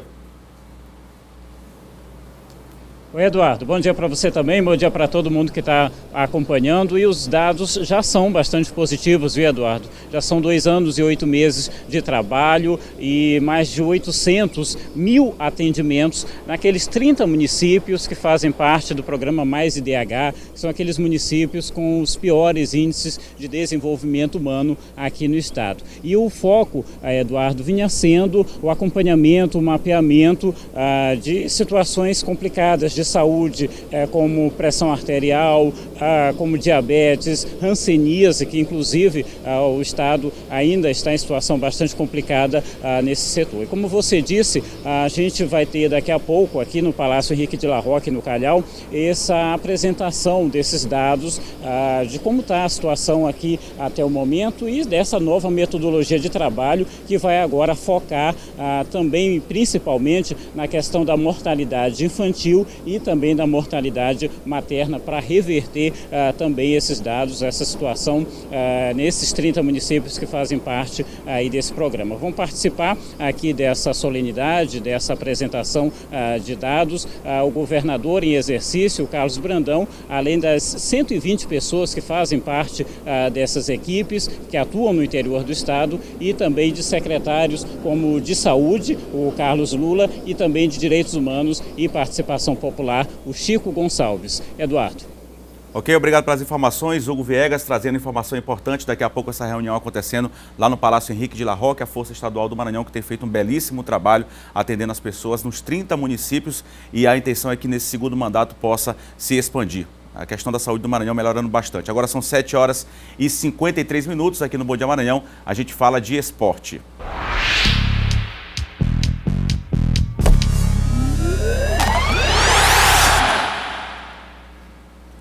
Oi, Eduardo, bom dia para você também, bom dia para todo mundo que está acompanhando. E os dados já são bastante positivos, viu, Eduardo? Já são 2 anos e 8 meses de trabalho e mais de 800 mil atendimentos naqueles 30 municípios que fazem parte do programa Mais IDH, que são aqueles municípios com os piores índices de desenvolvimento humano aqui no estado. E o foco, Eduardo, vinha sendo o acompanhamento, o mapeamento de situações complicadas de saúde, como pressão arterial, como diabetes, hanseníase, que inclusive o estado ainda está em situação bastante complicada nesse setor. E como você disse, a gente vai ter daqui a pouco aqui no Palácio Henrique de La Rocque, no Calhau, essa apresentação desses dados de como está a situação aqui até o momento e dessa nova metodologia de trabalho que vai agora focar também, principalmente, na questão da mortalidade infantil e também da mortalidade materna para reverter também esses dados, essa situação nesses 30 municípios que fazem parte aí desse programa. Vão participar aqui dessa solenidade, dessa apresentação de dados, o governador em exercício, Carlos Brandão, além das 120 pessoas que fazem parte dessas equipes, que atuam no interior do estado, e também de secretários como de saúde, o Carlos Lula, e também de direitos humanos e participação popular, o Chico Gonçalves. Eduardo. Ok, obrigado pelas informações. Hugo Viegas trazendo informação importante. Daqui a pouco essa reunião acontecendo lá no Palácio Henrique de La Rocque, a Força Estadual do Maranhão, que tem feito um belíssimo trabalho atendendo as pessoas nos 30 municípios, e a intenção é que nesse segundo mandato possa se expandir. A questão da saúde do Maranhão melhorando bastante. Agora são 7 horas e 53 minutos aqui no Bom Dia Maranhão. A gente fala de esporte.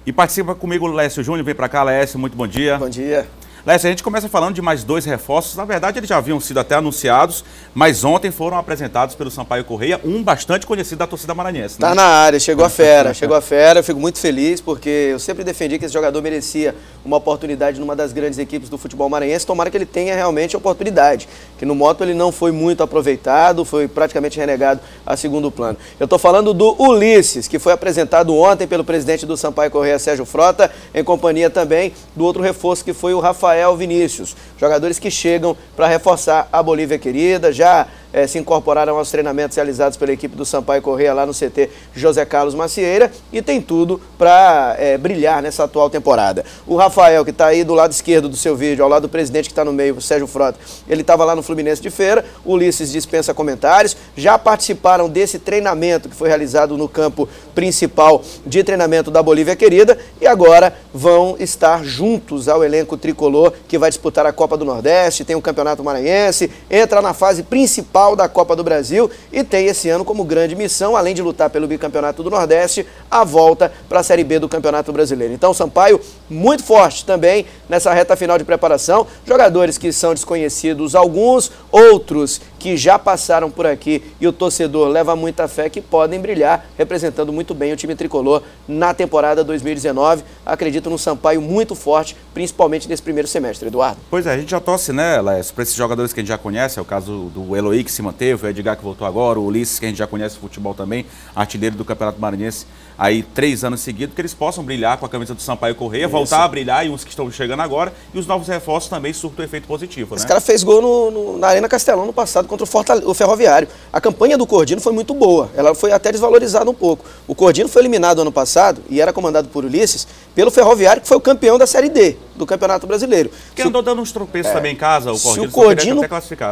E participa comigo o Lécio Júnior, vem para cá, Lécio, muito bom dia. Bom dia. Lécio, a gente começa falando de mais 2 reforços. Na verdade, eles já haviam sido até anunciados, mas ontem foram apresentados pelo Sampaio Corrêa, um bastante conhecido da torcida maranhense. Né? Tá na área, chegou a fera, chegou a fera. Eu fico muito feliz porque eu sempre defendi que esse jogador merecia uma oportunidade numa das grandes equipes do futebol maranhense. Tomara que ele tenha realmente a oportunidade, que no Moto ele não foi muito aproveitado, foi praticamente renegado a segundo plano. Eu tô falando do Ulisses, que foi apresentado ontem pelo presidente do Sampaio Corrêa, Sérgio Frota, em companhia também do outro reforço que foi o Rafael Vinícius, jogadores que chegam para reforçar a Bolívia querida, já se incorporaram aos treinamentos realizados pela equipe do Sampaio Corrêa lá no CT José Carlos Macieira e tem tudo para brilhar nessa atual temporada. O Rafael, que está aí do lado esquerdo do seu vídeo, ao lado do presidente que está no meio, o Sérgio Frota, ele estava lá no Fluminense de Feira. O Ulisses dispensa comentários, já participaram desse treinamento que foi realizado no campo principal de treinamento da Bolívia querida e agora vão estar juntos ao elenco tricolor que vai disputar a Copa do Nordeste, tem o Campeonato Maranhense, entra na fase principal da Copa do Brasil e tem esse ano como grande missão, além de lutar pelo bicampeonato do Nordeste, a volta para a Série B do Campeonato Brasileiro. Então, Sampaio muito forte também nessa reta final de preparação, jogadores que são desconhecidos, alguns, outros que já passaram por aqui e o torcedor leva muita fé que podem brilhar, representando muito bem o time tricolor na temporada 2019. Acredito no Sampaio muito forte, principalmente nesse primeiro semestre, Eduardo. Pois é, a gente já torce, né, Lécio, para esses jogadores que a gente já conhece, é o caso do Eloy, que se manteve, o Edgar, que voltou agora, o Ulisses, que a gente já conhece o futebol também, artilheiro do Campeonato Maranhense, aí 3 anos seguidos, que eles possam brilhar com a camisa do Sampaio Corrêa, voltar a brilhar, e uns que estão chegando agora, e os novos reforços também surtam efeito positivo, né? Esse cara fez gol na Arena Castelão no passado contra o Ferroviário. A campanha do Cordino foi muito boa, ela foi até desvalorizada um pouco. O Cordino foi eliminado ano passado, e era comandado por Ulisses, pelo Ferroviário, que foi o campeão da Série D. do Campeonato Brasileiro. Que andou dando uns tropeços também em casa, o Cordino. Se o Cordino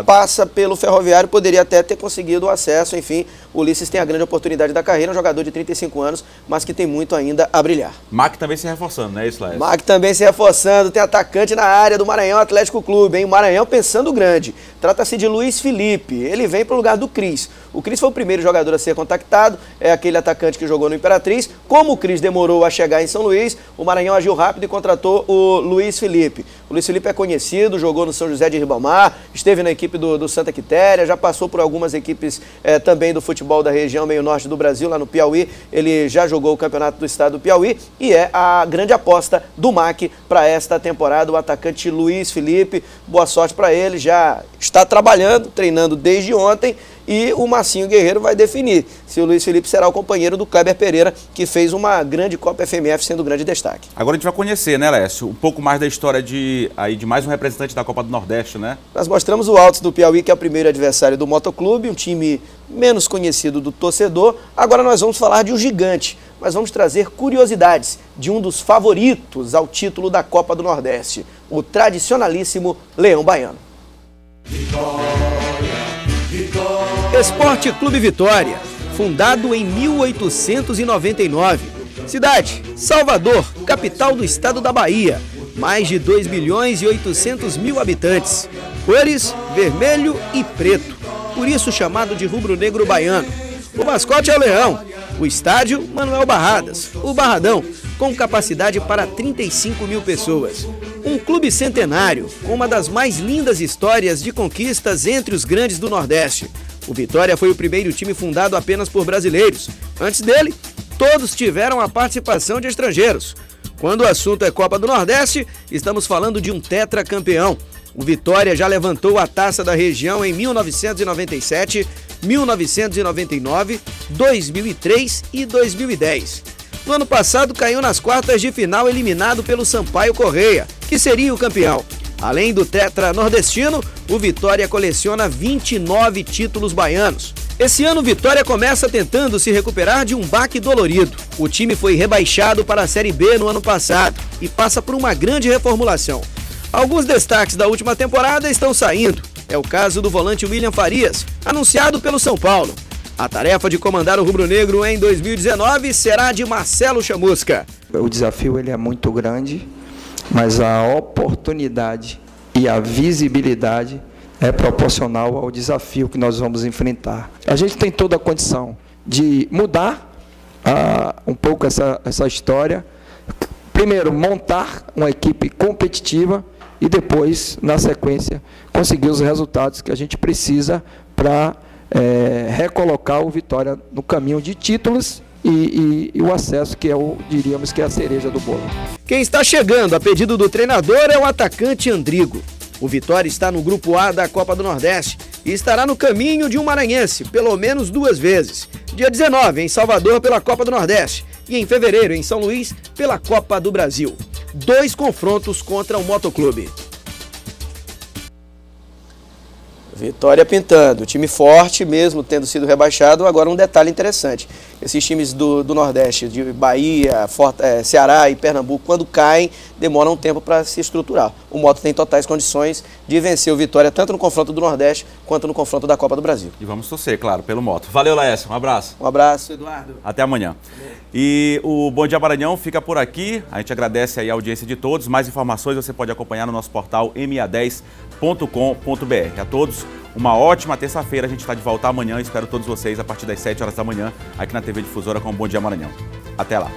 passa pelo Ferroviário, poderia até ter conseguido o acesso. Enfim, o Ulisses tem a grande oportunidade da carreira, um jogador de 35 anos, mas que tem muito ainda a brilhar. Mac também se reforçando, não é isso, Laércio? Mac também se reforçando, tem atacante na área do Maranhão Atlético Clube, hein? O Maranhão pensando grande. Trata-se de Luiz Felipe, ele vem para o lugar do Cris. O Cris foi o primeiro jogador a ser contactado, é aquele atacante que jogou no Imperatriz. Como o Cris demorou a chegar em São Luís, o Maranhão agiu rápido e contratou o Luiz Felipe. O Luiz Felipe é conhecido, jogou no São José de Ribamar, esteve na equipe do Santa Quitéria, já passou por algumas equipes também do futebol da região meio norte do Brasil, lá no Piauí. Ele já jogou o campeonato do estado do Piauí e é a grande aposta do MAC para esta temporada, o atacante Luiz Felipe. Boa sorte para ele, já está trabalhando, treinando desde ontem. E o Marcinho Guerreiro vai definir se o Luiz Felipe será o companheiro do Kleber Pereira, que fez uma grande Copa FMF, sendo grande destaque. Agora a gente vai conhecer, né, Lécio, um pouco mais da história de mais um representante da Copa do Nordeste, né? Nós mostramos o Altos do Piauí, que é o primeiro adversário do Motoclube, um time menos conhecido do torcedor. Agora nós vamos falar de um gigante, mas vamos trazer curiosidades de um dos favoritos ao título da Copa do Nordeste, o tradicionalíssimo Leão Baiano. Esporte Clube Vitória, fundado em 1899. Cidade, Salvador, capital do estado da Bahia. Mais de 2.800.000 habitantes. Cores, vermelho e preto. Por isso chamado de rubro-negro baiano. O mascote é o leão. O estádio, Manuel Barradas, o Barradão, com capacidade para 35.000 pessoas. Um clube centenário, com uma das mais lindas histórias de conquistas entre os grandes do Nordeste. O Vitória foi o primeiro time fundado apenas por brasileiros. Antes dele, todos tiveram a participação de estrangeiros. Quando o assunto é Copa do Nordeste, estamos falando de um tetracampeão. O Vitória já levantou a taça da região em 1997, 1999, 2003 e 2010. No ano passado caiu nas quartas de final eliminado pelo Sampaio Correia, que seria o campeão. Além do tetra nordestino, o Vitória coleciona 29 títulos baianos. Esse ano o Vitória começa tentando se recuperar de um baque dolorido. O time foi rebaixado para a Série B no ano passado e passa por uma grande reformulação. Alguns destaques da última temporada estão saindo. É o caso do volante William Farias, anunciado pelo São Paulo. A tarefa de comandar o rubro-negro em 2019 será de Marcelo Chamusca. O desafio ele é muito grande, mas a oportunidade e a visibilidade é proporcional ao desafio que nós vamos enfrentar. A gente tem toda a condição de mudar um pouco essa história. Primeiro, montar uma equipe competitiva e depois, na sequência, conseguir os resultados que a gente precisa para recolocar o Vitória no caminho de títulos e o acesso, que diríamos que é a cereja do bolo. Quem está chegando a pedido do treinador é o atacante Andrigo. O Vitória está no grupo A da Copa do Nordeste e estará no caminho de um maranhense, pelo menos 2 vezes. Dia 19, em Salvador, pela Copa do Nordeste, e em fevereiro, em São Luís, pela Copa do Brasil. 2 confrontos contra o Motoclube. Vitória pintando, time forte, mesmo tendo sido rebaixado. Agora um detalhe interessante, esses times do Nordeste, de Bahia, Ceará e Pernambuco, quando caem, demoram um tempo para se estruturar. O Moto tem totais condições de vencer o Vitória, tanto no confronto do Nordeste, quanto no confronto da Copa do Brasil. E vamos torcer, claro, pelo Moto. Valeu, Laércio, um abraço. Um abraço, Eduardo. Até amanhã. E o Bom Dia Maranhão fica por aqui. A gente agradece aí a audiência de todos. Mais informações você pode acompanhar no nosso portal ma10.com.br. A todos, uma ótima terça-feira. A gente está de volta amanhã. Espero todos vocês a partir das 7 horas da manhã aqui na TV Difusora com o Bom Dia Maranhão. Até lá.